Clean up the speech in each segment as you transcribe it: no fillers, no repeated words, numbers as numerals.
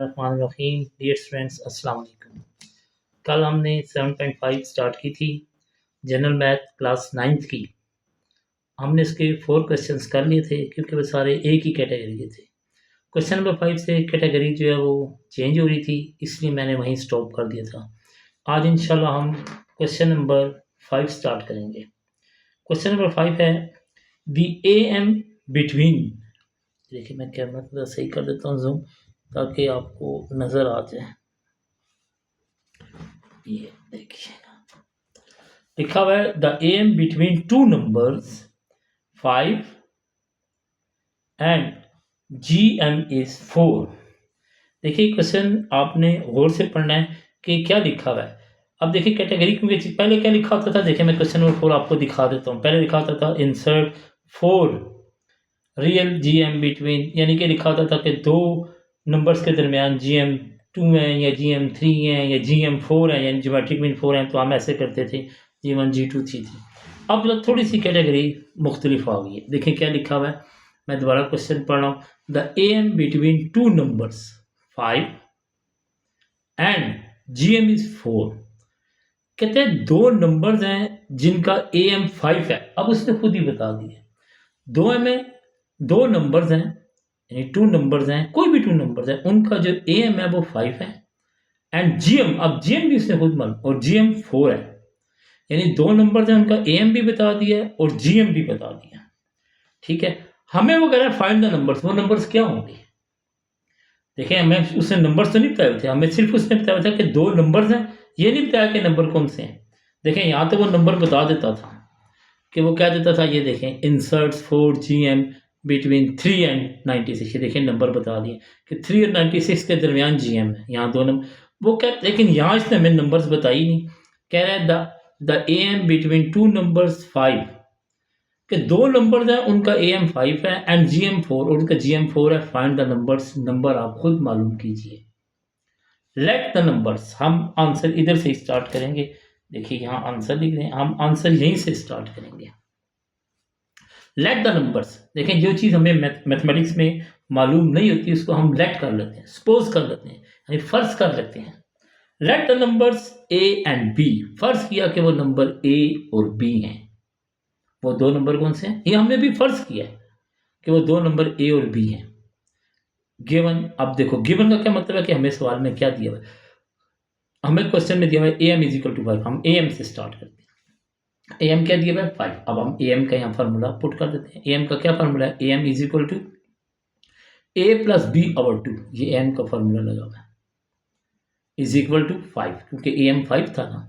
रहीम dear students अस्सलाम वालेकुम। कल हमने 7.5 स्टार्ट की थी जनरल मैथ क्लास 9th की। हमने इसके 4 क्वेश्चंस कर लिए थे क्योंकि वो सारे एक ही कैटेगरी के थे। क्वेश्चन नंबर 5 से कैटेगरी जो है वो चेंज हो रही थी, इसलिए मैंने वहीं स्टॉप कर दिया था। आज इंशाल्लाह हम क्वेश्चन नंबर 5 स्टार्ट करेंगे। क्वेश्चन नंबर 5 है द ए एम बिटवीन। देखिए मैं कैमरा थोड़ा सही कर देता हूँ जूम, ताकि आपको नज़र आ जाए। ये देखिए लिखा हुआ है the M between two numbers 5 and G M is 4। देखिए क्वेश्चन आपने गौर से पढ़ना है कि क्या लिखा हुआ है। अब देखिए कैटेगरी क्योंकि पहले क्या लिखा होता था, देखिए मैं क्वेश्चन नंबर 4 आपको दिखा देता हूँ। पहले लिखा होता था insert 4 real G M between, यानी कि लिखा होता था कि दो नंबर्स के दरमियान जी एम 2 है या जी एम 3 है या जी एम 4 है, यानी ज्योमेट्रिक मीन 4 है, तो हम ऐसे करते थे G1 G2 G3। अब थोड़ी सी कैटेगरी मुख्तलिफ आ गई है। देखिए क्या लिखा हुआ है, मैं दोबारा क्वेश्चन पढ़ रहा हूँ। The A M between two numbers 5 and G M is 4। कहते हैं दो नंबर्स हैं जिनका ए एम 5 है। अब उसने खुद ही बता दिया दो एम है, दो नंबर्स हैं यानी टू नंबर्स हैं, कोई भी टू नंबर्स हैं, उनका जो ए एम है वो 5 है एंड जी एम, अब जी एम भी उसने खुद मान और जी एम 4 है, यानी दो नंबर्स हैं उनका ए एम भी बता दिया है और जी एम भी बता दिया। ठीक है, हमें वो कह रहा है फाइंड द नंबर्स। वो नंबर्स क्या होंगे? देखिए हमें उसने नंबर्स तो नहीं बताए थे, हमें सिर्फ उसने बताया था कि दो नंबर्स हैं, ये नहीं बताया कि नंबर कौन से हैं। देखें यहाँ तो वो नंबर बता देता था कि वो क्या देता था, ये देखें inserts 4 G M between 3 and 96। ये देखें नंबर बता दिए कि 3 और 96 के दरमियान जी एम है, यहाँ दो नंबर वो कह, लेकिन यहाँ इसने हमें नंबर्स बताई नहीं। कह रहा है the A M between two numbers 5, कि दो नंबर्स हैं उनका ए एम 5 है एंड जी एम 4 और उनका जी एम 4 है। फाइंड द नंबर्स, नंबर आप खुद मालूम कीजिए। लेट द नंबर्स, हम आंसर इधर से स्टार्ट करेंगे। देखिए यहाँ आंसर लिख रहे हैं, हम आंसर यहीं से स्टार्ट करेंगे। लेट द नंबर्स, देखें जो चीज़ हमें मैथमेटिक्स में मालूम नहीं होती उसको हम लेट कर लेते हैं, सपोज कर लेते हैं, यानी फर्ज कर लेते हैं। Let the numbers a and b, फर्ज किया कि वो नंबर ए और बी हैं। वो दो नंबर कौन से हैं? ये हमने भी फर्ज किया है कि वो दो नंबर ए और बी हैं। गिवन, अब देखो गिवन का क्या मतलब है कि हमें सवाल में क्या दिया हुआ है, हमें क्वेश्चन में दिया हुआ है A M is equal to 5। हम ए एम से स्टार्ट करते हैं। ए एम क्या दिया हुआ है? 5। अब हम ए एम का यहाँ फार्मूला पुट कर देते हैं। ए एम का क्या फार्मूला है? A M is equal to A plus B over 2। ये ए एम का फार्मूला लगा हुआ है, इज इक्वल टू 5, क्योंकि ए एम 5 था ना।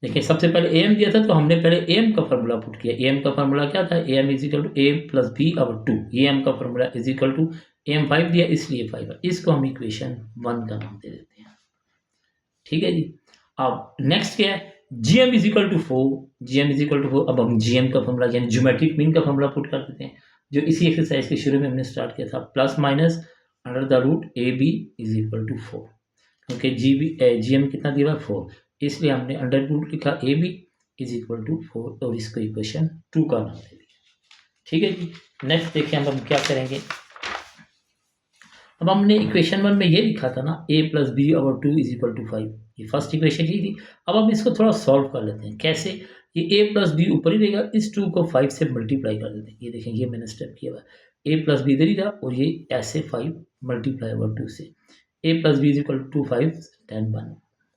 देखिए सबसे पहले ए एम दिया था तो हमने पहले ए एम का फार्मूला पुट किया। ए एम का फार्मूला क्या था? A M is equal to A plus B over 2। A M का formula is equal to A M 5 दिया इसलिए 5 है। इसको हम इक्वेशन 1 का नाम दे देते हैं। ठीक है जी। अब नेक्स्ट क्या है? G M is equal to 4। G M is equal to 4। अब हम जी एम का फॉर्मूला यानी ज्योमेट्रिक मीन का फॉर्मूला पुट कर देते हैं, जो इसी एक्सरसाइज के शुरू में हमने स्टार्ट किया था। Plus minus under the root a b is equal to 4, क्योंकि जी एम कितना दिया हुआ है? 4, इसलिए हमने अंडर रूट लिखा a b is equal to 4 और इसको इक्वेशन 2 का नाम दे दिया। ठीक है जी। नेक्स्ट देखिए हम क्या करेंगे। अब हमने इक्वेशन 1 में ये लिखा था ना, A plus B over 2 is equal to 5, ये फर्स्ट इक्वेशन ही थी। अब हम इसको थोड़ा सॉल्व कर लेते हैं। कैसे? ये ए प्लस बी ऊपर ही रहेगा, इस 2 को 5 से मल्टीप्लाई कर देते हैं। ये देखें ये मैंने स्टेप किया हुआ है, ए प्लस बी इधर ही था और ये ऐसे 5 मल्टीप्लाई ओवर 2 से A plus B is equal to 5 10 1।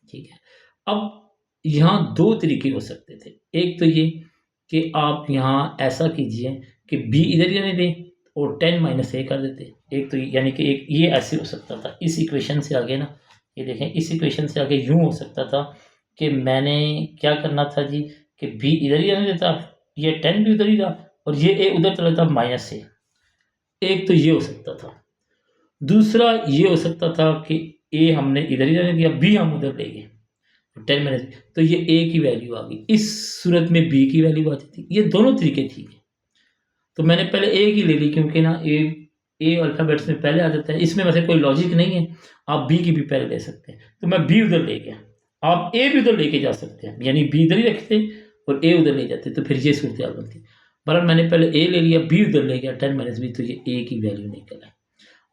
ठीक है, अब यहाँ दो तरीके हो सकते थे। एक तो ये कि आप यहाँ ऐसा कीजिए कि बी इधर ही रहने दें और 10 माइनस ए कर देते। एक तो यानी कि एक ये ऐसे हो सकता था, इस इक्वेशन से आगे ना, ये देखें इस इक्वेशन से आगे यूँ हो सकता था कि मैंने क्या करना था जी कि बी इधर ही रहने देता, ये 10 भी उधर ही था और ये ए उधर चला जाता माइनस ए। एक तो ये हो सकता था। दूसरा ये हो सकता था कि ए हमने इधर ही रहने दिया, बी हम उधर ले गए 10 माइनस, तो ये ए की वैल्यू आ गई। इस सूरत में बी की वैल्यू आती थी। ये दोनों तरीके ठीक है, तो मैंने पहले ए की ले ली क्योंकि ना ए अल्फ़ाबेट्स में पहले आ जाता है, इसमें वैसे कोई लॉजिक नहीं है। आप बी की भी पहले ले सकते हैं, तो मैं बी उधर ले गया। आप ए भी उधर लेके जा सकते हैं, यानी बी इधर ही रखते और ए उधर ले जाते, तो फिर ये सूरत हाल बनती। पर मैंने पहले ए ले लिया, बी उधर ले गया 10 माइनस बी, तो ये ए की वैल्यू निकल आई।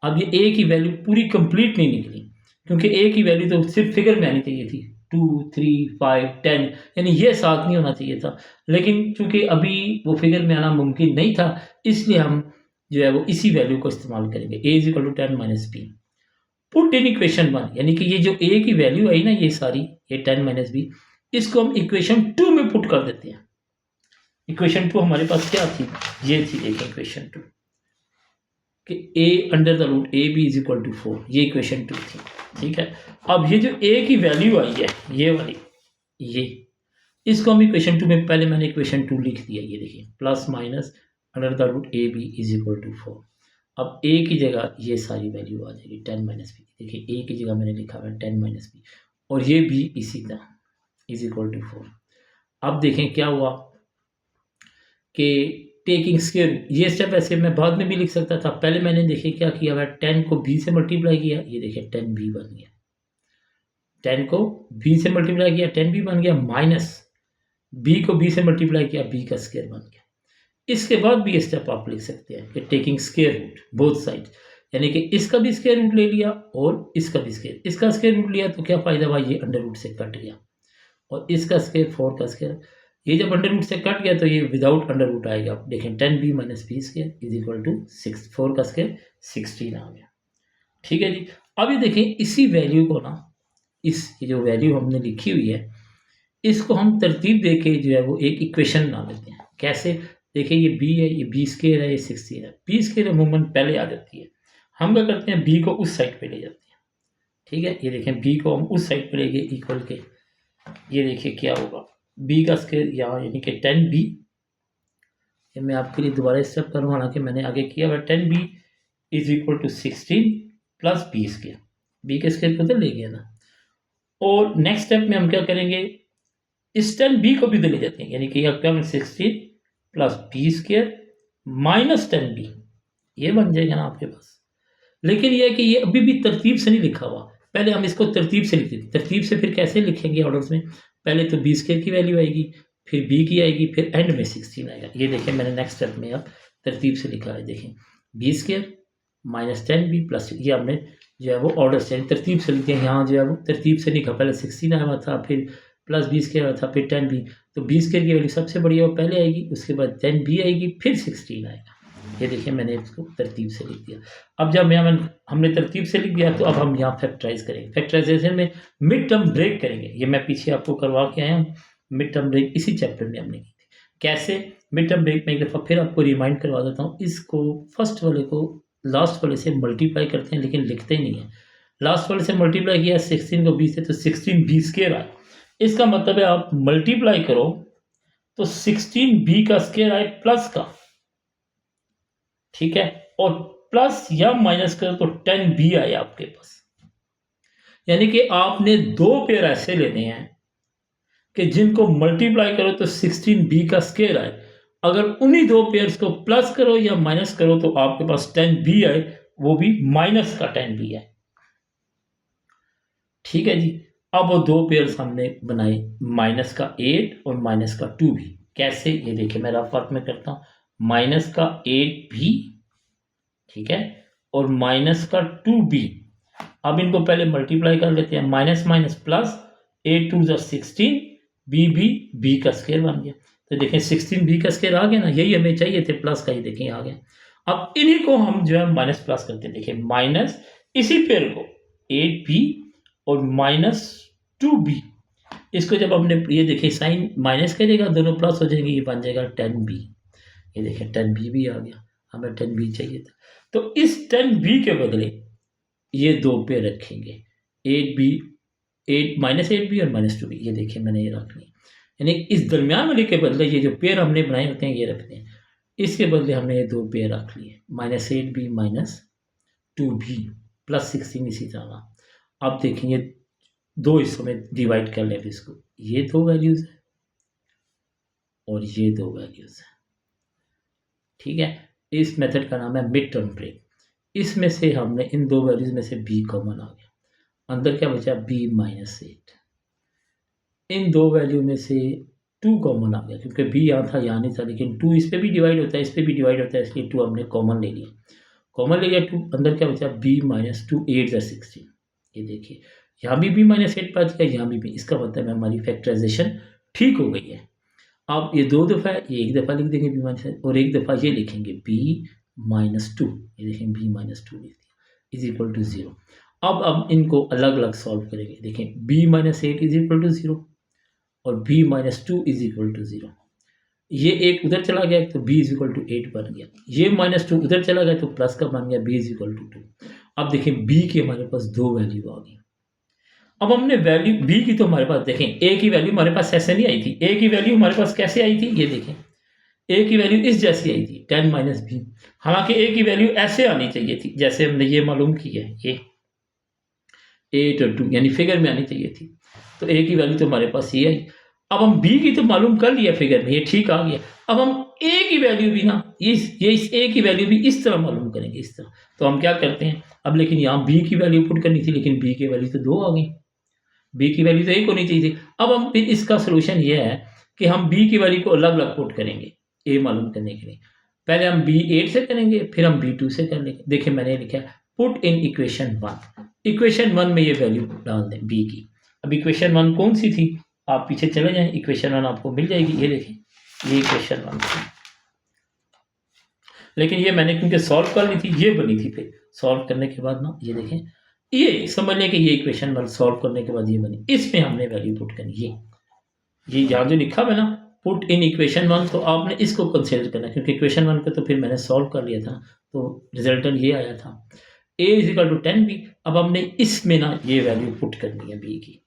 अब ये ए की वैल्यू पूरी कंप्लीट नहीं निकली, क्योंकि ए की वैल्यू तो सिर्फ फिगर में आनी चाहिए थी 2, 3, 5, 10, यानी ये साथ नहीं होना चाहिए था। लेकिन चूंकि अभी वो फिगर में आना मुमकिन नहीं था, इसलिए हम जो है वो इसी वैल्यू को इस्तेमाल करेंगे। A is equal to 10 minus B. Put in equation 1, यानी कि ये जो ए की वैल्यू आई ना, ये सारी, ये 10 माइनस बी, इसको हम इक्वेशन 2 में पुट कर देते हैं। इक्वेशन 2 हमारे पास क्या थी, ये थी देखें इक्वेशन 2 कि a under the root a b is equal to 4, ये इक्वेशन 2 थी। ठीक है, अब ये जो a की वैल्यू आई है, ये वाली, ये, इसको हम इक्वेशन 2 में, पहले मैंने इक्वेशन 2 लिख दिया, ये देखिए plus minus under the root a b is equal to 4। अब a की जगह ये सारी वैल्यू आ जाएगी 10 माइनस बी। देखिए a की जगह मैंने लिखा हुआ है 10 माइनस बी, और ये b इसी तरह इज इक्वल टू 4। अब देखें क्या हुआ कि टेकिंग स्क्वायर, ये स्टेप ऐसे मैं बाद में भी लिख सकता था। पहले मैंने देखिए क्या किया हुआ है, 10 को b से मल्टीप्लाई किया, ये देखिए 10b बन गया। 10 को b से मल्टीप्लाई किया 10b बन गया, माइनस b को b से मल्टीप्लाई किया b का स्क्वायर बन गया। इसके बाद भी ये स्टेप आप लिख सकते हैं कि taking square root both side, यानी कि इसका भी स्क्वायर रूट ले लिया और इसका भी स्क्वायर, इसका स्क्वायर रूट लिया तो क्या फ़ायदा हुआ, ये अंडर रूट से कट गया, और इसका स्क्वायर 4 का स्क्वायर, ये जब अंडर रूट से कट गया तो ये विदाउट अंडर रूट आएगा। आप देखें 10b minus b square is equal to 6, 4 का स्क्वायर 16 आ गया। ठीक है जी, अब ये देखें इसी वैल्यू को ना, इस जो वैल्यू हमने लिखी हुई है, इसको हम तरतीब दे के जो है वो एक इक्वेशन बना लेते हैं। कैसे, देखिए ये b है, ये b स्क्वायर है, ये 16 है। b स्क्वायर अमूमन पहले आ जाती है, हम क्या करते हैं b को उस साइड पे ले जाते हैं। ठीक है, ये देखें b को हम उस साइड पे ले गए इक्वल के, ये देखिए क्या होगा, b का स्क्वायर यहाँ यानी कि 10b, ये मैं आपके लिए दोबारा स्टेप करूँ, हालांकि मैंने आगे किया हुआ 10b is equal to 16 plus b square, b के स्क्वायर को तो ले गया ना। और नेक्स्ट स्टेप में हम क्या करेंगे, इस 10b को भी तो ले जाते हैं, यानी कि यह क्या 16 plus b square minus 10b, ये बन जाएगा ना आपके पास। लेकिन यह है कि ये अभी भी तरतीब से नहीं लिखा हुआ, पहले हम इसको तरतीब से लिखते थे। तरतीब से फिर कैसे लिखेंगे ऑर्डर्स में, पहले तो b स्क्वायर की वैल्यू आएगी, फिर b की आएगी, फिर एंड में 16 आएगा। ये देखें मैंने नेक्स्ट स्टेप में अब तरतीब से लिखा है, देखें b square minus 10b plus, ये हमने जो है वो ऑर्डर से तरतीब से लिखते हैं। यहाँ जो है वो तरतीब से लिखा, पहले 16 आया हुआ था, फिर प्लस b स्क्वायर आया था, फिर 10b, तो b स्क्वायर की वैल्यू सबसे बड़ी है वो पहले आएगी, उसके बाद 10b आएगी, फिर 16 आएगा। ये देखिए मैंने इसको तरतीब से लिख दिया। अब जब हमने तरतीब से लिख दिया तो अब हम यहाँ फैक्टराइज करेंगे। फैक्टराइजेशन में मिड टर्म ब्रेक करेंगे, ये मैं पीछे आपको करवा के आया हूँ। मिड टर्म ब्रेक इसी चैप्टर में हमने की थी। कैसे मिड टर्म ब्रेक में एक दफ़ा फिर आपको रिमाइंड करवा देता हूँ। इसको फर्स्ट वाले को लास्ट वाले से मल्टीप्लाई करते हैं, लेकिन लिखते नहीं है। लास्ट वाले से मल्टीप्लाई किया 16 को b से, तो 16b स्क्वायर आए। इसका मतलब है आप मल्टीप्लाई करो तो 16b का स्क्वायर आए प्लस का, ठीक है, और प्लस या माइनस करो तो 10b आए आपके पास। यानी कि आपने दो पेयर ऐसे लेने हैं कि जिनको मल्टीप्लाई करो तो 16b का स्क्वायर आए। अगर उन्हीं दो पेयर्स को प्लस करो या माइनस करो तो आपके पास 10b आए, वो भी माइनस का 10b आए। ठीक है जी, अब वो दो पेयर्स हमने बनाए, माइनस का 8 और माइनस का 2b। कैसे, ये देखिए मैं रफ वर्क में करता हूँ, माइनस का 8b, ठीक है, और माइनस का 2b। अब इनको पहले मल्टीप्लाई कर लेते हैं, माइनस माइनस प्लस, 8 2 जा 16, b का स्क्वायर बन गया। तो देखें 16b का स्क्वायर आ गया ना, यही हमें चाहिए थे, प्लस का ही देखें आ गया। अब इन्हीं को हम जो है माइनस प्लस करते हैं, देखिए माइनस इसी पेयर को 8b और माइनस 2b, इसको जब हमने ये देखिए साइन माइनस करेगा दोनों प्लस हो जाएंगे, ये बन जाएगा 10b। ये देखिए 10b भी आ गया, हमें 10b चाहिए था। तो इस 10b के बदले ये दो पेयर रखेंगे, 8 माइनस 8b और माइनस 2b। ये देखिए मैंने ये रख ली, यानी इस दरमियान वाले के बदले ये जो पेयर हमने बनाए होते हैं ये रखते हैं, इसके बदले हमने ये दो पेयर रख लिए, minus 8b minus 2b plus 16 इसी तरह। अब देखेंगे दो हिस्सों में डिवाइड कर लें इसको, ये दो वैल्यूज है और ये दो वैल्यूज है। ठीक है, इस मेथड का नाम है मिड टर्म ब्रेक। इसमें से हमने इन दो वैल्यूज में से b कॉमन आ गया, अंदर क्या बचा b माइनस 8। इन दो वैल्यू में से 2 कॉमन आ गया, क्योंकि b यहाँ था यहाँ नहीं था, लेकिन 2 इस पे भी डिवाइड होता है इस पे भी डिवाइड होता है, इसलिए 2 हमने कॉमन ले लिया। कॉमन ले लिया 2, अंदर क्या बचा b माइनस 2, 8 जा 16, ये देखिए यहाँ भी -8 पा दिया, यहाँ भी इसका मतलब हमारी फैक्टराइजेशन ठीक हो गई है। अब ये 2 दफ़ा है, ये 1 दफ़ा लिख देंगे b-8 और 1 दफ़ा ये लिखेंगे b-2, ये देखें b-2 लिख दिया इज इक्वल टू 0। अब इनको अलग अलग सॉल्व करेंगे। देखें b-8 इज इक्वल टू 0 और b-2 इज इक्वल टू 0। ये एक उधर चला गया तो b इज इक्वल टू 8 बन गया, ये -2 उधर चला गया तो प्लस का बन गया b इज इक्वल टू 2। अब देखें b की हमारे पास 2 वैल्यू आ गई। अब हमने वैल्यू b की तो हमारे पास देखें a की वैल्यू हमारे पास ऐसे नहीं आई थी, a की वैल्यू हमारे पास कैसे आई थी, ये देखें a की वैल्यू इस जैसी आई थी 10 माइनस b। हालांकि a की वैल्यू ऐसे आनी चाहिए थी जैसे हमने ये मालूम की है, ये 8 और 2 यानी फिगर में आनी चाहिए थी। तो a की वैल्यू तो हमारे पास ये आई। अब हम b की तो मालूम कर लिया फिगर में, ये ठीक आ गया। अब हम a की वैल्यू भी ना इस a की वैल्यू भी इस तरह मालूम करेंगे, इस तरह। तो हम क्या करते हैं अब, लेकिन यहाँ b की वैल्यू पुट करनी थी, लेकिन b की वैल्यू तो 2 आ गई, b की वैल्यू तो 1 होनी चाहिए थी। अब हम फिर इसका सोल्यूशन ये है कि हम b की वैल्यू को अलग अलग पुट करेंगे a मालूम करने के लिए। पहले हम b8 से करेंगे, फिर हम b2 से कर लेंगे। देखिए मैंने लिखा है पुट इन इक्वेशन 1। इक्वेशन 1 में ये वैल्यू डाल दें b की। अब इक्वेशन 1 कौन सी थी, आप पीछे चले जाएं, इक्वेशन 1 आपको मिल जाएगी। ये देखें ये इक्वेशन 1 थी, लेकिन ये मैंने क्योंकि सॉल्व कर ली थी, ये बनी थी। फिर सॉल्व करने के बाद ना ये देखें, ये समझ लें कि ये इक्वेशन 1 सॉल्व करने के बाद ये बनी, इसमें हमने वैल्यू पुट करनी। ये यहाँ जो लिखा हुआ है ना पुट इन इक्वेशन 1, तो आपने इसको कंसिडर करना, क्योंकि इक्वेशन 1 को तो फिर मैंने सॉल्व कर लिया था, तो रिजल्टेंट ये आया था a is equal to 10b। अब हमने इसमें ना ये वैल्यू पुट करनी है b की।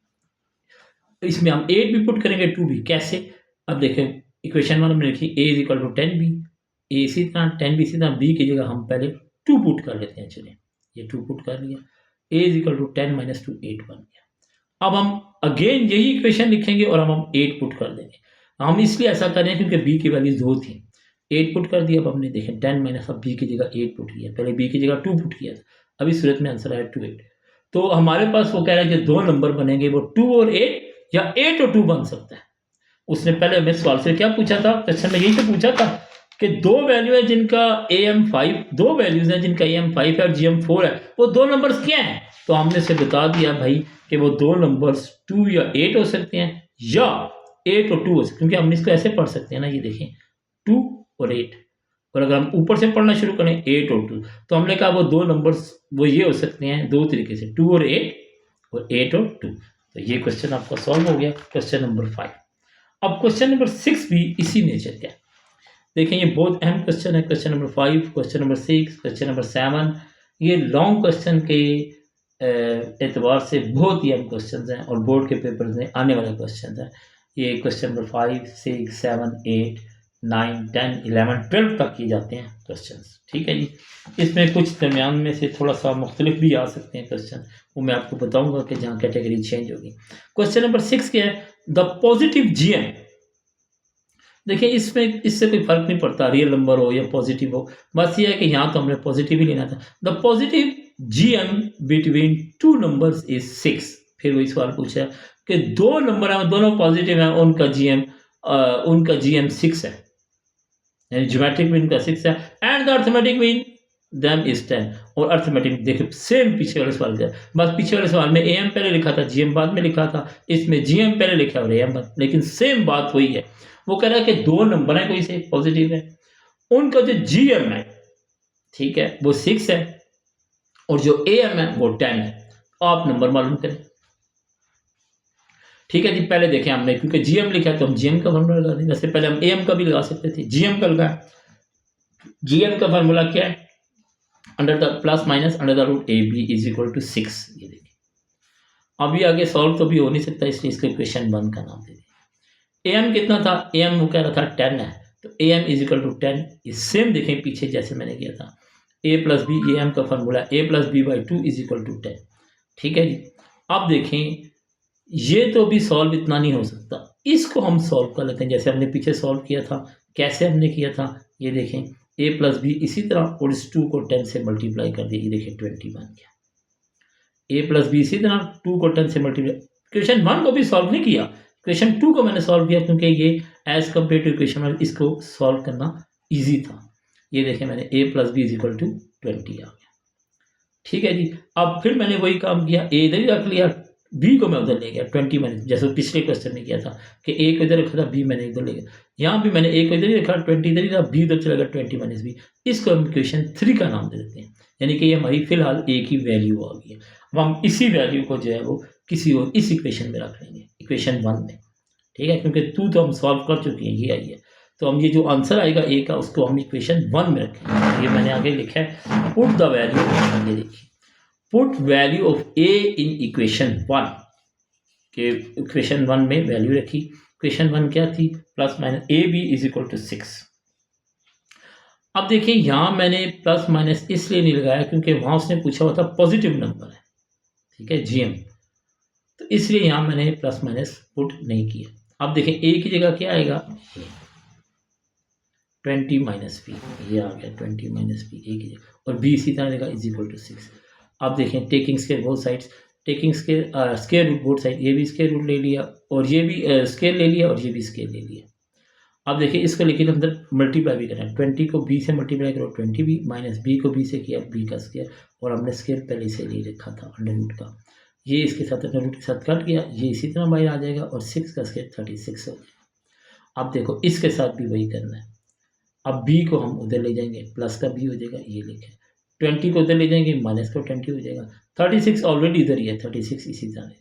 इसमें हम 8 भी पुट करेंगे, 2 भी। कैसे, अब देखें इक्वेशन 1 में लिखी a is equal to 10b, a इसी तरह 10b इसी तरह, b की जगह हम पहले 2 पुट कर लेते हैं। चलिए ये 2 पुट कर लिया, a is equal to 10 minus 2 8 बन गया। अब हम अगेन यही इक्वेशन लिखेंगे और हम 8 पुट कर देंगे। हम इसलिए ऐसा कर रहे हैं क्योंकि b की वैल्यू 2 थी, 8 पुट कर दिया। अब हमने देखें 10 माइनस, अब b की जगह 8 पुट किया, पहले b की जगह 2 पुट किया था। अब इस सूरत में आंसर आया 2 8। तो हमारे पास वो कह रहा है कि 2 नंबर बनेंगे, वो 2 और 8 या 8 और 2 बन सकता है। उसने पहले हमें सवाल से क्या पूछा था, क्वेश्चन में यही तो पूछा था कि 2 वैल्यू है जिनका am5, 2 वैल्यूज हैं जिनका am5 है और gm4 है, वो 2 नंबर्स क्या हैं। तो हमने उसे बता दिया भाई कि वो 2 नंबर्स 2 या 8 हो सकते हैं, या 8 और 2 हो सकते हैं, क्योंकि हम इसको ऐसे पढ़ सकते हैं ना, ये देखें 2 और 8, और अगर हम ऊपर से पढ़ना शुरू करें 8 और 2, तो हमने कहा वो 2 नंबर्स वो ये हो सकते हैं 2 तरीके से, 2 और 8 और 8 और 2। तो ये क्वेश्चन आपका सॉल्व हो गया, क्वेश्चन नंबर 5। अब क्वेश्चन नंबर 6 भी इसी नेचर का है। देखें ये बहुत अहम क्वेश्चन है, question number 5, question number 6, question number 7। ये लॉन्ग क्वेश्चन के एतबार से बहुत ही अहम क्वेश्चन हैं और बोर्ड के पेपर में आने वाले क्वेश्चन हैं। ये क्वेश्चन नंबर 5, 6, 7, 8, 9, 10, 11, 12 तक किए जाते हैं क्वेश्चन। ठीक है जी, इसमें कुछ दरमियान में से थोड़ा सा मुख्तलिफ भी आ सकते हैं क्वेश्चन, वो मैं आपको बताऊंगा कि जहाँ कैटेगरी चेंज होगी। क्वेश्चन नंबर 6 क्या है, द पॉजिटिव जीएम। देखिए इसमें इससे कोई फर्क नहीं पड़ता रियल नंबर हो या पॉजिटिव हो, बस ये है कि यहाँ तो हमने पॉजिटिव ही लेना था। The positive GM between 2 numbers is 6। फिर वही सवाल पूछा कि 2 नंबर हैं, दोनों पॉजिटिव हैं, उनका जीएम 6 है, यानी ज्योमेट्रिक मीन का 6 है, and the arithmetic mean them is 10। और अर्थमेटिक देखिए सेम पीछे वाले सवाल का, बस पीछे वाले सवाल में एम पहले लिखा था, जीएम बाद में लिखा था, इसमें जीएम पहले लिखा और एम बाद, लेकिन सेम बात वही है। वो कह रहा है कि 2 नंबर हैं कोई से पॉजिटिव है, उनका जो जीएम है ठीक है वो 6 है और जो एम है वो 10 है। आप नंबर मालूम करें। ठीक है जी, पहले देखें हमने क्योंकि जीएम लिखा है तो हम जीएम का फॉर्मूला लगा दें। वैसे पहले हम एम का भी लगा सकते थे, जीएम का लगाया। जीएम का फॉर्मूला क्या है, under the plus minus under the root a b is equal to 6। ये देखिए अभी आगे सॉल्व तो भी हो नहीं सकता, इसलिए इसको इक्वेशन 1 का नाम दे दें। एम कितना था, एम वो कह रहा था 10 है, तो एम इज इक्वल टू 10। ये सेम देखें पीछे जैसे मैंने किया था, ए प्लस बी, ये एम का formula a plus b by 2 is equal to 10। ठीक है जी, अब देखें ये तो भी सॉल्व इतना नहीं हो सकता, इसको हम सॉल्व कर लेते हैं जैसे हमने पीछे सॉल्व किया था। कैसे हमने किया था, ये देखें a प्लस बी इसी तरह, और इस 2 को 10 से मल्टीप्लाई कर दिया, ये देखें 20 बन गया। a प्लस बी इसी तरह 2 को 10 से मल्टीप्लाई। क्वेश्चन 1 को भी सॉल्व नहीं किया, क्वेश्चन 2 को मैंने सॉल्व किया क्योंकि ये एज कम्पेयर टू क्वेश्चन 1 इसको सॉल्व करना ईजी था। ये देखें मैंने a plus B is equal to 20 आ गया। ठीक है जी। अब फिर मैंने वही काम किया, ए इधर ही रख लिया, बी को मैं उधर ले गया 20 माइनस, जैसे पिछले क्वेश्चन में किया था कि ए को इधर रखा था, बी मैंने इधर ले गया। यहाँ भी मैंने ए को इधर ही रखा, 20 इधर ही रहा, बी उधर चला गया 20 माइनस बी। इसको हम इक्वेशन 3 का नाम दे देते हैं, यानी कि ये हमारी फिलहाल ए की वैल्यू आ गई है। अब हम इसी वैल्यू को जो है वो किसी और इस इक्वेशन में रख लेंगे, इक्वेशन 1 में, ठीक है, क्योंकि 2 तो हम सॉल्व कर चुके हैं, ये आई है। तो हम ये जो आंसर आएगा ए का, उसको हम इक्वेशन 1 में रखेंगे। ये मैंने आगे लिखा है, पुट द वैल्यू, ये देखिए, put value of A in equation 1 के इक्वेशन 1 में वैल्यू रखी। इक्वेशन 1 क्या थी, plus minus a b is equal to 6। अब देखिए यहाँ मैंने प्लस माइनस इसलिए नहीं लगाया क्योंकि वहाँ उसने पूछा हुआ था पॉजिटिव नंबर है, ठीक है, जीएम, तो इसलिए यहाँ मैंने प्लस माइनस पुट नहीं किया। अब देखिए ए की जगह क्या आएगा, 20 माइनस बी, ये आ गया 20 माइनस बी ए की जगह, और बी इसी तरह देगा इज इक्वल टू 6। अब देखें taking square both sides, taking square root both side, ये भी स्केयर रूट ले लिया और ये भी स्केयर ले लिया और ये भी स्केयर ले लिया। अब देखिए इसको लेकिन अंदर मल्टीप्लाई भी करना है, 20 को बी से मल्टीप्लाई करो 20 बी, माइनस बी को बी से किया बी का स्केयर, और हमने स्केयर पहले से ले रखा था अंडर रूट का, ये इसके साथ अंडर रूट के साथ कट गया, ये इसी तरह बाहर आ जाएगा और 6 का स्केयर 36 हो जाएगा। अब देखो इसके साथ भी वही करना है। अब b को हम उधर ले जाएंगे, प्लस का b हो जाएगा, ये लिखे 20 को उधर ले जाएंगे, माइनस का 20 हो जाएगा, 36 ऑलरेडी इधर ही है, 36 इसी तरह है,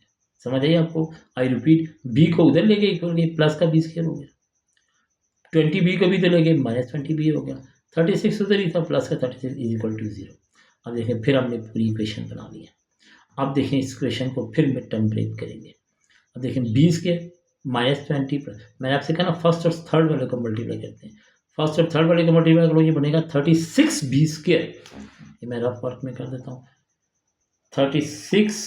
समझ आइए आपको। आई रिपीट, b को उधर ले गए इक्वल प्लस का b स्क्वायर हो गया, 20 b को भी उधर ले गए, माइनस 20 b हो गया, 36 उधर ही था, प्लस का 36 इज इक्वल टू 0। अब देखें फिर हमने पूरी इक्वेशन बना लिया। अब देखें इस इक्वेशन को फिर मिड टर्म ब्रेक करेंगे। अब देखें b स्क्वायर माइनस 20 प्लस, मैंने आपसे कहा ना फर्स्ट और थर्ड वाले को मल्टीप्लाई करते हैं, फर्स्ट और थर्ड वाले को मल्टीप्लाई करो, ये बनेगा 36 बी स्क्वायर, ये मैं रफ वर्क में कर देता हूँ, 36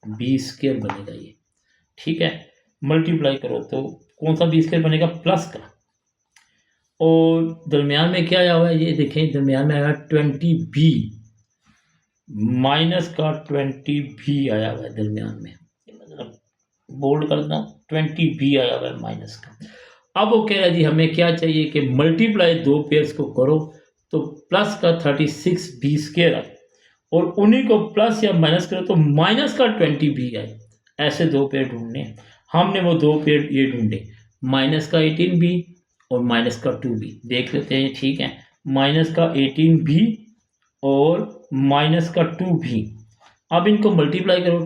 बी स्क्वायर बनेगा ये, ठीक है। मल्टीप्लाई करो तो कौन सा बी स्क्वायर बनेगा, प्लस का, और दरमियान में क्या आया हुआ है, ये देखें दरमियान में आया 20 बी, माइनस का 20 बी आया हुआ है दरमियान में, मतलब बोल्ड कर देता हूँ, 20 बी आया हुआ है माइनस का। अब वो कह रहा है जी हमें क्या चाहिए कि मल्टीप्लाई दो पेयर्स को करो तो प्लस का 36 बी स्क्वायर आए, और उन्हीं को प्लस या माइनस करो तो माइनस का 20 बी आए। ऐसे दो पेयर ढूंढने, हमने वो दो पेयर ये ढूंढे, माइनस का 18 बी और माइनस का 2 बी, देख लेते हैं, ठीक है, माइनस का 18 बी और माइनस का 2 बी। अब इनको मल्टीप्लाई करो,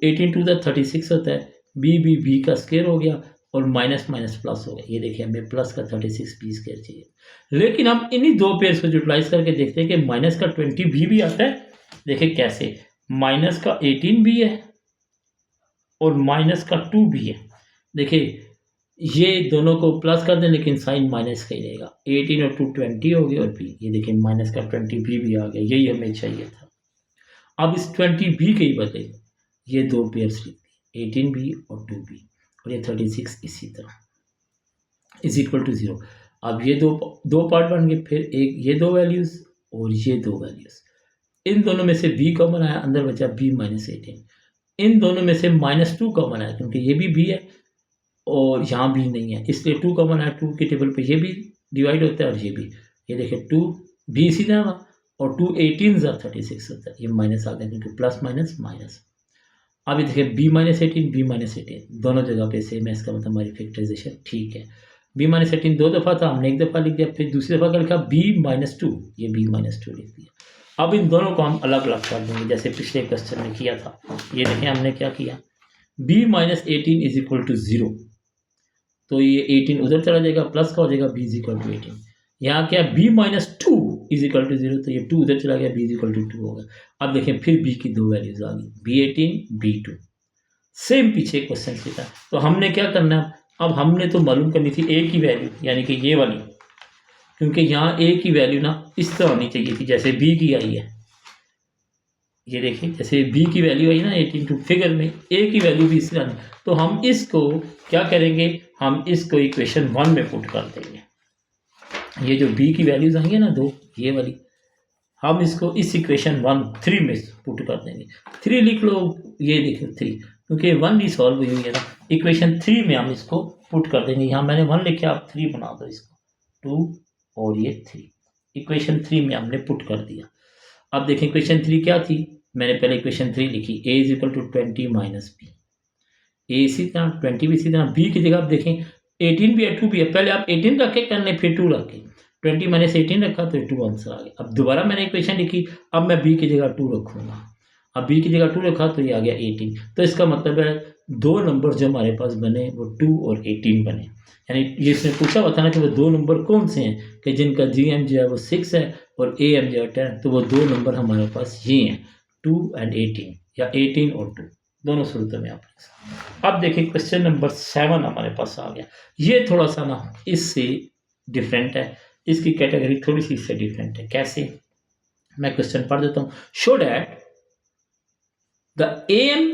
18 टू द 36 होता है, बी का स्क्वायर हो गया और माइनस माइनस प्लस हो गया, ये देखिए हमें प्लस का 36 बी स्क्वायर चाहिए। लेकिन हम इन्हीं दो पेयर्स को यूटिलाइज करके देखते हैं कि माइनस का 20 भी आता है। देखिए कैसे, माइनस का 18 भी है और माइनस का 2 भी है। देखिए ये दोनों को प्लस कर दें लेकिन साइन माइनस का ही रहेगा, 18 और 2 20 हो गए, और बी, ये देखिए माइनस का 20 भी आ गया, यही हमें चाहिए था। अब इस 20 बी के ही बदले ये दो पेयर्स लिख दिए, 18 बी और 2 बी, और ये 36 इसी तरह इज इक्वल टू 0। अब ये दो पार्ट बन गए, फिर एक ये दो वैल्यूज़ और ये दो वैल्यूज़, इन दोनों में से b कॉमन आया, अंदर बचा b माइनस 18, इन दोनों में से -2 कॉमन आया क्योंकि ये भी b है और यहाँ भी नहीं है, इसलिए 2 कॉमन आया, 2 के टेबल पे ये भी डिवाइड होता है और ये भी, ये देखिए 2 b इसी तरह, और 2 18 36 होता है, ये माइनस आ गया क्योंकि प्लस माइनस माइनस। अब ये देखिए b माइनस 18 दोनों जगह पे सेम है, इसका मतलब हमारी फैक्टराइजेशन ठीक है। b-18 दो दफ़ा था, हमने एक दफ़ा लिख दिया, फिर दूसरी दफ़ा क्या लिखा b-2, ये b-2 लिख दिया। अब इन दोनों को हम अलग अलग कर देंगे जैसे पिछले क्वेश्चन में किया था। ये देखें हमने क्या किया, b-18 इज इक्वल टू 0, तो ये 18 उधर चला जाएगा, प्लस का हो जाएगा b इज इक्वल टू 18। यहाँ क्या b-2 इज इक्वल टू 0, तो ये 2 उधर चला गया, b इज इक्वल टू 2 होगा। अब देखें फिर b की दो वैल्यूज आ गई, b-18 b-2, सेम पीछे क्वेश्चन से था। तो हमने क्या करना है, अब हमने तो मालूम करनी थी a की वैल्यू, यानी कि ये वाली, क्योंकि यहाँ a की वैल्यू ना इस तरह होनी चाहिए थी जैसे b की आई है। ये देखिए जैसे b की वैल्यू आई ना 18 टू, फिगर में a की वैल्यू भी इस तरह, तो हम इसको क्या करेंगे, हम इसको इक्वेशन 1 में पुट कर देंगे। ये जो b की वैल्यूज आएंगे ना दो, ये वाली, हम इसको इस इक्वेशन 3 में पुट कर देंगे। 3 लिख लो, ये देखो 3, क्योंकि 1 भी सॉल्व हुई है ना, इक्वेशन 3 में हम इसको पुट कर देंगे। यहाँ मैंने 1 लिखे, आप 3 बना दो इसको, 2 और ये 3, इक्वेशन 3 में हमने पुट कर दिया। अब देखें इक्वेशन 3 क्या थी, मैंने पहले इक्वेशन 3 लिखी, a is equal to 20 minus B, A इसी तरह 20 भी इसी तरह, बी की जगह आप देखें 18 भी है 2 भी है, पहले आप 18 रख के करने फिर 2 रख के 20 माइनस 18 रखा तो 2 आंसर आ गया। अब दोबारा मैंने इक्वेशन लिखी, अब मैं बी की जगह 2 रखूँगा, अब बी की जगह 2 रखा तो ये आ गया 18। तो इसका मतलब है दो नंबर जो हमारे पास बने वो 2 और 18 बने, यानी ये इसने पूछा हुआ था ना कि वो दो नंबर कौन से हैं कि जिनका GM जो है वो 6 है और AM जो है 10, तो वो दो नंबर हमारे पास ये हैं 2 एंड 18 या 18 और 2, दोनों सूरतों में आप लिख सकते हैं। अब देखिए क्वेश्चन नंबर 7 हमारे पास आ गया, ये थोड़ा सा ना इससे डिफरेंट है, इसकी कैटेगरी थोड़ी सी इससे डिफरेंट है। कैसे, मैं क्वेश्चन पढ़ देता हूँ। शो डैट द AM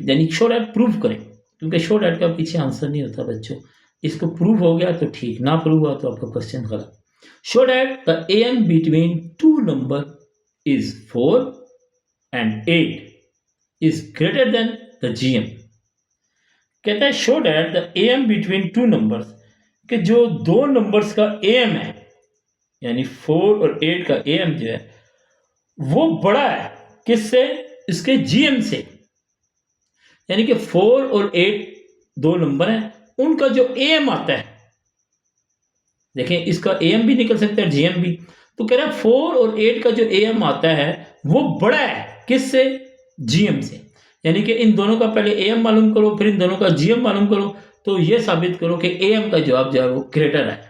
यानी शो डैट प्रूव करें, क्योंकि शो डैट का पीछे आंसर नहीं होता बच्चों, इसको प्रूव हो गया तो ठीक, ना प्रूव हुआ तो आपका क्वेश्चन गलत। Show that the AM between two number is 4 and 8 is greater than the GM। कहता है show that the AM between two numbers, कि जो दो नंबर्स का AM है यानी 4 और 8 का AM जो है वो बड़ा है किससे, इसके GM से, यानी कि 4 और 8 दो नंबर हैं, उनका जो AM आता है, देखें इसका AM भी निकल सकता है GM भी, तो कह रहा है 4 और 8 का जो AM आता है वो बड़ा है किससे, GM से, यानी कि इन दोनों का पहले AM मालूम करो फिर इन दोनों का GM मालूम करो, तो ये साबित करो कि AM का जवाब जो है वो ग्रेटर है।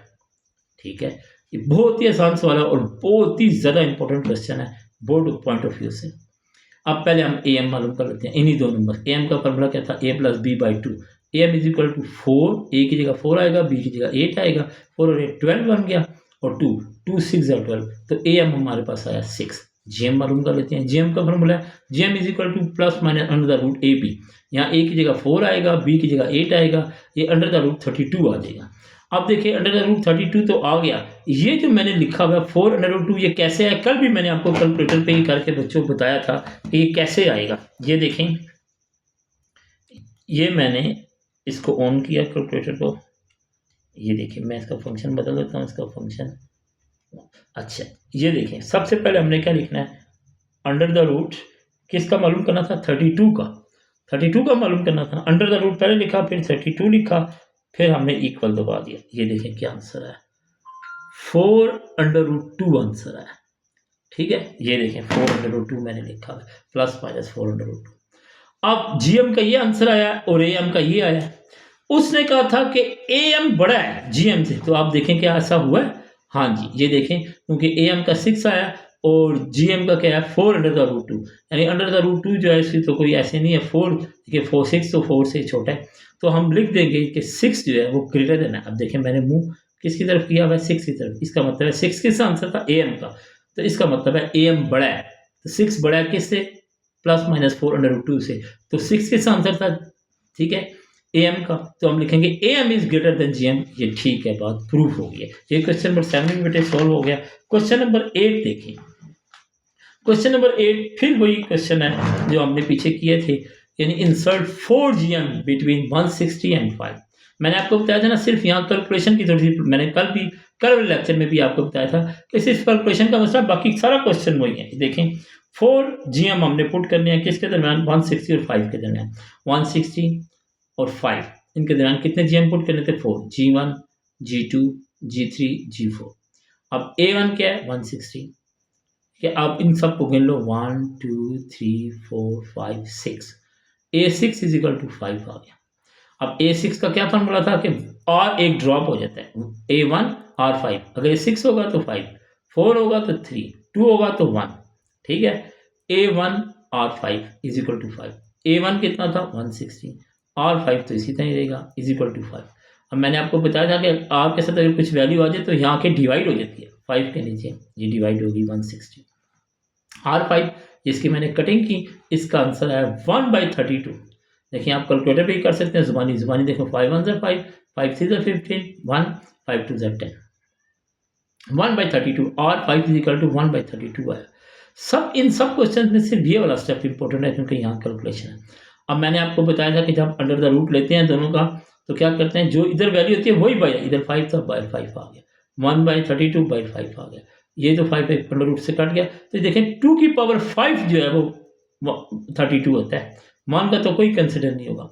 ठीक है, ये बहुत ही आसान सवाल है और बहुत ही ज़्यादा इंपॉर्टेंट क्वेश्चन है बोर्ड पॉइंट ऑफ व्यू से। अब पहले हम AM मालूम कर लेते हैं, इन्हीं दो नंबर, AM का फॉर्मूला क्या था, a plus b by 2, AM is equal to 4, A की जगह 4 आएगा, B की जगह 8 आएगा, 4 और 8 12 बन गया, और 2 6 है 12, तो AM हमारे पास आया 6। GM मालूम कर लेते हैं, GM का फॉर्मूला है GM is equal to plus minus under the root AB, यहाँ A की जगह 4 आएगा, B की जगह 8 आएगा, ये अंडर द रूट 32 आ जाएगा। अब देखिए अंडर द रूट 32 तो आ गया, ये जो मैंने लिखा हुआ 4 अंडर रूट 2 ये कैसे है, कल भी मैंने आपको कैलकुलेटर पे ही करके बच्चों को बताया था कि ये कैसे आएगा। ये देखें, ये मैंने इसको ऑन किया कैलकुलेटर को, ये देखिए मैं इसका फंक्शन बदल देता हूँ, इसका फंक्शन, अच्छा ये देखें सबसे पहले हमने क्या लिखना है, अंडर द रूट किसका मालूम करना था, 32 का, 32 का मालूम करना था, अंडर द रूट पहले लिखा फिर 32 लिखा, फिर हमने इक्वल दबा दिया, ये देखें क्या आंसर है, 4 अंडर रूट 2 आंसर है। ठीक है, ये देखें 4 अंडर रूट 2 मैंने लिखा है, प्लस माइनस 4 अंडर रूट 2। अब GM का ये आंसर आया और AM का ये आया, उसने कहा था कि AM बड़ा है GM से, तो आप देखें क्या ऐसा हुआ है, हाँ जी ये देखें, क्योंकि AM का 6 आया और GM का क्या है 4 अंडर द रूट 2, यानी अंडर द रूट 2 जो है इसकी तो कोई ऐसे नहीं है, 4 देखिए 4 6 तो 4 से छोटा है, तो हम लिख देंगे कि 6 जो है वो ग्रेटर देन है। अब देखें मैंने मुंह किसकी तरफ किया हुआ है, 6 की तरफ, इसका मतलब है 6 किसका आंसर था, AM का, तो इसका मतलब है AM बड़ा है, तो 6 बड़ा है किससे, प्लस माइनस 4 अंडर रूट 2 से, तो 6 किसका आंसर था, ठीक है AM का, तो हम लिखेंगे AM is greater than GM, ये ठीक है बात प्रूफ हो गई है। ये क्वेश्चन नंबर 7 भी बेटे सॉल्व हो गया। क्वेश्चन नंबर 8 देखिए, क्वेश्चन नंबर 8 फिर वही क्वेश्चन है जो हमने पीछे किए थे, यानी इंसर्ट 4 GM बिटवीन 160 एंड 5। मैंने आपको बताया था ना, सिर्फ यहाँ कैलकुलेशन की थोड़ी सी, मैंने कल वाले लेक्चर में भी आपको बताया था कि सिर्फ कैलकुलेशन का मसला, बाकी सारा क्वेश्चन वही है। देखें 4 GM हमने पुट करने हैं किसके दरमियान, 160 और 5 के दरमियान, 160 और 5 इनके दरमियान कितने GM पुट करने थे, 4, G1 G2 G3 G4। अब A1 क्या है 160, कि आप इन सब को गिन लो 1 2 3 4 5 6, A6 इज इक्वल टू 5 आ गया। अब A6 का क्या फॉर्मूला था कि और एक ड्रॉप हो जाता है, A1 और 5, अगर ये 6 होगा तो 5, 4 होगा तो 3, 2 होगा तो 1, ठीक है, A1 और 5 इज इक्वल टू 5, A1 कितना था 160 और 5 तो इसी तरह ही रहेगा इज इक्वल टू 5। अब मैंने आपको बताया था कि आपके साथ अगर कुछ वैल्यू आ जाए तो यहाँ के डिवाइड हो जाती है, 5 के नीचे ये डिवाइड होगी 160 और 5, जिसकी मैंने कटिंग की, इसका आंसर है 1/32। देखिए आप कैलकुलेटर भी कर सकते हैं, जुबानी देखो 5 1 ज़ा 5, 5 3 ज़ा 15, 1 5 2 ज़ा 10, 1/32 और 5 इज इक्वल टू 1/32 आया। सब इन सब क्वेश्चन में सिर्फ ये वाला स्टेप इंपॉर्टेंट है क्योंकि यहाँ कैलकुलेशन है। अब मैंने आपको बताया था कि जब अंडर द रूट लेते हैं दोनों का तो क्या करते हैं, जो इधर वैल्यू होती है वही बाई, इधर 5 था बाई 5 आ गया, 1/32/5 आ गया। ये तो 5 एक अंडर रूट से कट गया, तो देखें 2 की पावर 5 जो है वो 32 होता है। 1 का तो कोई कंसिडर नहीं होगा।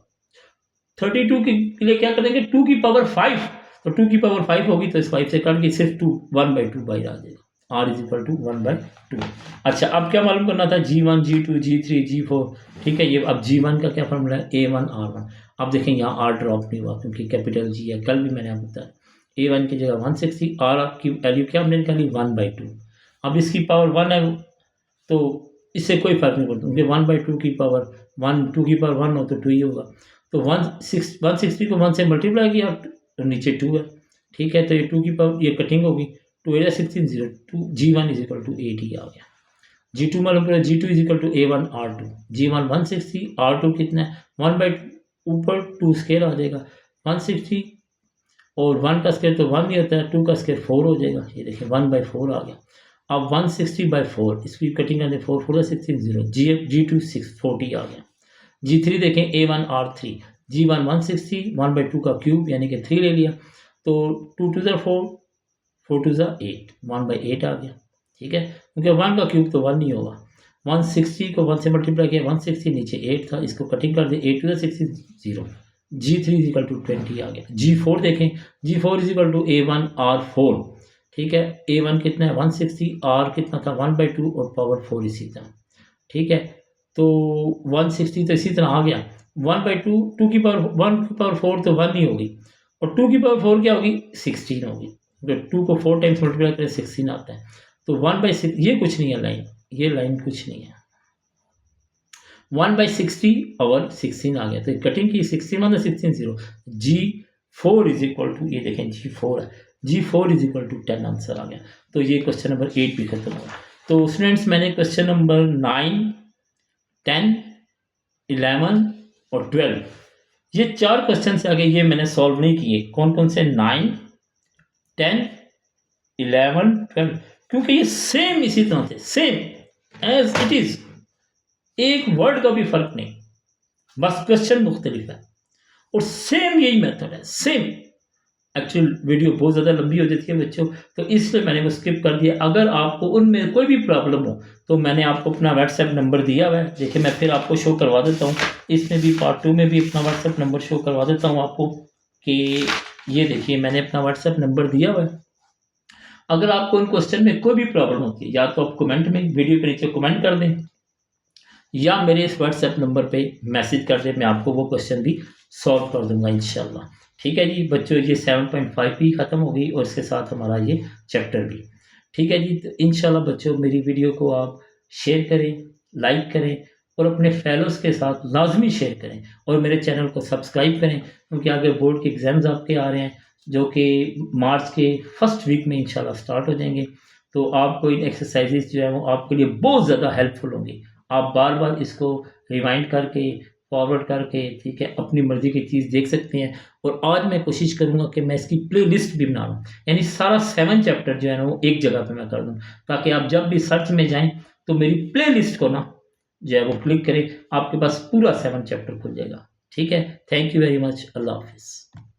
32 के लिए क्या करेंगे, 2 की पावर 5, तो 2 की पावर 5 होगी तो इस 5 से कट के सिर्फ 2 1/2 बाहर आ जाएगा। R is equal to 1/2। अच्छा, अब क्या मालूम करना था, G1 G2 G3 G4, ठीक है। ये अब G1 का क्या फॉर्मूला है, A1 R1। अब देखें यहाँ R ड्रॉप नहीं हुआ क्योंकि कैपिटल G है, कल भी मैंने आपको बताया। A1 की जगह 160, R की वैल्यू क्या हमने निकाली 1/2। अब इसकी पावर 1 है तो इससे कोई फर्क नहीं पड़ता क्योंकि 1/2 की पावर 1, 2 की पावर 1 हो तो 2 ही होगा। तो 160 को 1 से मल्टीप्लाई किया तो नीचे 2 है, ठीक है। तो ये 2 की पावर, ये कटिंग होगी, 2 या 16 0 2, G1 इज इक्वल टू 8 आ गया। G2 मालूम करो, G2 is equal to A1 R2। G1 160, R2 कितना है 1/2, ऊपर 2 स्केयर आ जाएगा 160, और 1 का स्केयर तो 1 ही होता है, 2 का स्केयर 4 हो जाएगा। ये देखिए 1/4 आ गया। अब 160/4 इसकी कटिंग करते 4 4 16 0, G2 640 आ गया। G3 देखें A1 R3, G1 160, 1/2 का क्यूब यानी कि 3 ले लिया, तो 2 2 4, 4 2 8, 1/8 आ गया, ठीक है। क्योंकि 1 का क्यूब तो 1 नहीं होगा। 160 को 1 से मल्टीप्लाई किया 160, नीचे 8 था, इसको कटिंग कर दे 8 2 16 0, G3 इज इक्वल टू 20 आ गया। G4 देखें, G4 is equal to A1 R4, ठीक है। A1 कितना है 160, R कितना था 1/2 और पावर 4 इसी तरह, ठीक है। तो 160 तो इसी तरह आ गया, 1/2, 2 की पावर 1 की पावर 4 तो 1 ही होगी, और 2 की पावर 4 क्या होगी 16 होगी, क्योंकि 2 को 4 टाइम्स मल्टीप्लाई करें 16 आता है। तो 1/6, ये कुछ नहीं है लाइन, ये लाइन कुछ नहीं है। 1/60 और 16 आ गया, तो कटिंग की 16 1 16 0, G4 इज इक्वल टू, ये देखें G4 है, G4 is equal to 10 answer आ गया। तो ये क्वेश्चन नंबर 8 भी खत्म हुआ। तो स्टूडेंट्स मैंने क्वेश्चन नंबर 9, 10, 11 और 12, ये 4 क्वेश्चन से आगे ये मैंने सॉल्व नहीं किए। कौन कौन से, 9, 10, 11, 12, क्योंकि ये सेम इसी तरह थे, सेम एज इट इज, एक वर्ड का भी फर्क नहीं, बस क्वेश्चन मुख्तलिफ है और सेम यही मेथड है, सेम। एक्चुअल वीडियो बहुत ज़्यादा लंबी हो जाती है बच्चों, तो इसलिए मैंने वो स्किप कर दिया। अगर आपको उनमें कोई भी प्रॉब्लम हो तो मैंने आपको अपना व्हाट्सएप नंबर दिया हुआ है, देखिए मैं फिर आपको शो करवा देता हूँ, इसमें भी पार्ट 2 में भी अपना व्हाट्सएप नंबर शो करवा देता हूँ आपको, कि ये देखिए मैंने अपना व्हाट्सएप नंबर दिया हुआ है। अगर आपको इन क्वेश्चन में कोई भी प्रॉब्लम होती है, या तो आप कमेंट में वीडियो के नीचे कमेंट कर दें, या मेरे इस व्हाट्सएप नंबर पे मैसेज कर दें, मैं आपको वो क्वेश्चन भी सॉल्व कर दूंगा इंशाल्लाह। ठीक है जी बच्चों, ये 7.5 भी ख़त्म हो गई और इसके साथ हमारा ये चैप्टर भी। ठीक है जी, तो इंशाल्लाह बच्चों मेरी वीडियो को आप शेयर करें, लाइक करें और अपने फेलोज़ के साथ लाजमी शेयर करें, और मेरे चैनल को सब्सक्राइब करें, क्योंकि आगे बोर्ड के एग्ज़ाम्स आपके आ रहे हैं जो कि मार्च के फर्स्ट वीक में इंशाल्लाह स्टार्ट हो जाएंगे। तो आपको इन एक्सरसाइजेज जो है वो आपके लिए बहुत ज़्यादा हेल्पफुल होंगी। आप बार बार इसको रिवाइंड करके, फॉरवर्ड करके, ठीक है, अपनी मर्ज़ी की चीज़ देख सकते हैं। और आज मैं कोशिश करूँगा कि मैं इसकी प्ले लिस्ट भी बना लूँ, यानी सारा 7 चैप्टर जो है ना वो एक जगह पे मैं कर दूँ, ताकि आप जब भी सर्च में जाएँ तो मेरी प्ले लिस्ट को ना जो है वो क्लिक करें, आपके पास पूरा 7 चैप्टर खुल जाएगा। ठीक है, थैंक यू वेरी मच, अल्लाह हाफिज़।